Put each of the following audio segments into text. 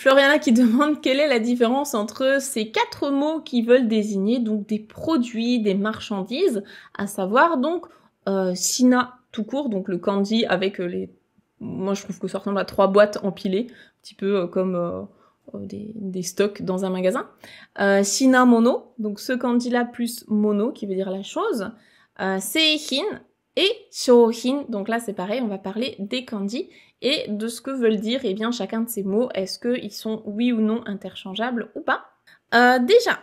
Floriana qui demande quelle est la différence entre ces 4 mots qui veulent désigner donc des produits, des marchandises, à savoir donc Sina tout court, donc le kanji avec les... Moi je trouve que ça ressemble à 3 boîtes empilées, un petit peu comme des stocks dans un magasin. Sina mono, donc ce kanji-là plus mono qui veut dire la chose. Seihin et shouhin, donc là c'est pareil, on va parler des kanji et de ce que veulent dire eh bien, chacun de ces mots, est-ce qu'ils sont oui ou non interchangeables ou pas. Déjà,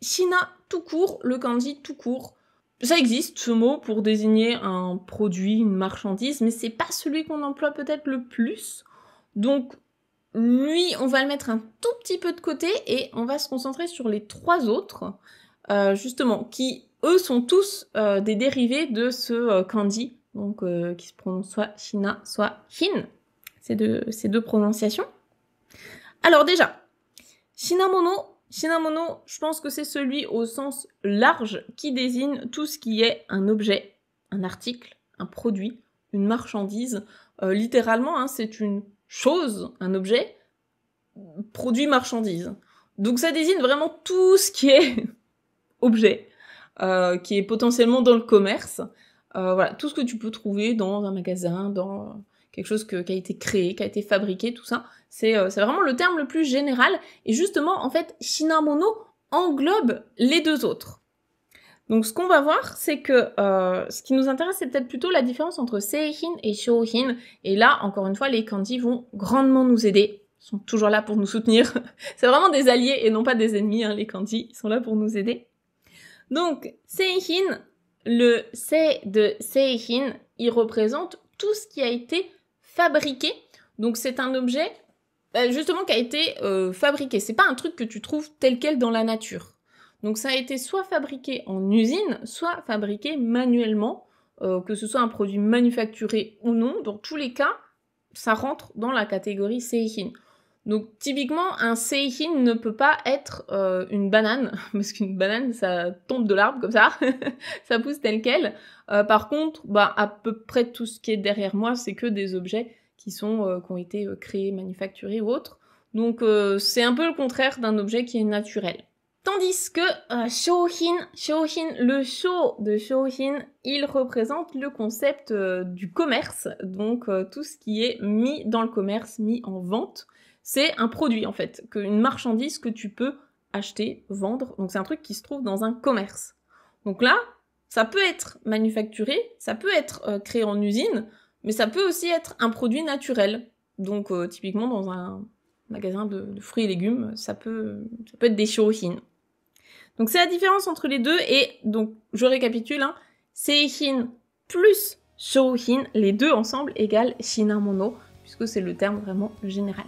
Shina tout court, le kanji tout court, ça existe ce mot pour désigner un produit, une marchandise, mais c'est pas celui qu'on emploie peut-être le plus, donc lui on va le mettre un tout petit peu de côté et on va se concentrer sur les 3 autres, justement, qui eux sont tous des dérivés de ce kanji, donc qui se prononce soit Shina, soit Hin, ces deux prononciations. Alors déjà, Shinamono, je pense que c'est celui au sens large qui désigne tout ce qui est un objet, un article, un produit, une marchandise. Littéralement, hein, c'est une chose, un objet, produit, marchandise. Donc ça désigne vraiment tout ce qui est objet, qui est potentiellement dans le commerce. Voilà, tout ce que tu peux trouver dans un magasin, dans quelque chose qui a été créé, qui a été fabriqué, tout ça. C'est vraiment le terme le plus général. Et justement, en fait, Shinamono englobe les 2 autres. Donc ce qu'on va voir, c'est que ce qui nous intéresse, c'est peut-être plutôt la différence entre Seihin et Shouhin. Et là, encore une fois, les kanji vont grandement nous aider. Ils sont toujours là pour nous soutenir. C'est vraiment des alliés et non pas des ennemis, hein, les kanji. Ils sont là pour nous aider. Donc, Seihin, le sei de Seihin, il représente tout ce qui a été fabriqué. Donc c'est un objet, justement, qui a été fabriqué. C'est pas un truc que tu trouves tel quel dans la nature. Donc ça a été soit fabriqué en usine, soit fabriqué manuellement, que ce soit un produit manufacturé ou non. Dans tous les cas, ça rentre dans la catégorie Seihin. Donc typiquement, un seihin ne peut pas être une banane, parce qu'une banane, ça tombe de l'arbre comme ça, ça pousse tel quel. Par contre, à peu près tout ce qui est derrière moi, c'est que des objets qui ont été créés, manufacturés ou autres. Donc c'est un peu le contraire d'un objet qui est naturel. Tandis que shouhin, le shou de shouhin, il représente le concept du commerce, donc tout ce qui est mis dans le commerce, mis en vente. C'est un produit, en fait, une marchandise que tu peux acheter, vendre. Donc c'est un truc qui se trouve dans un commerce. Donc là, ça peut être manufacturé, ça peut être créé en usine, mais ça peut aussi être un produit naturel. Donc typiquement dans un magasin de fruits et légumes, ça peut être des shouhin. Donc c'est la différence entre les deux, et donc je récapitule, hein, seihin plus shouhin, les deux ensemble égale shinamono, puisque c'est le terme vraiment général.